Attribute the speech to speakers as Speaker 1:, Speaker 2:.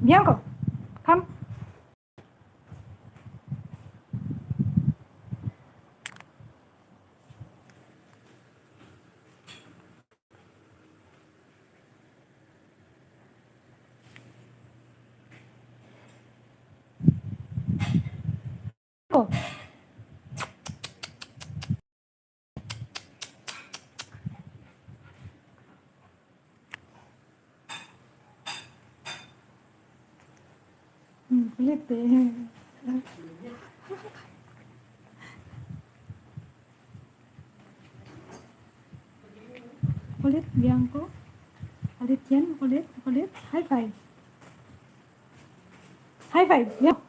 Speaker 1: Bianco, come. Bianco. Kulit eh. Kulit, Bianco. Kulit yan, kulit. High five. High five, yeah.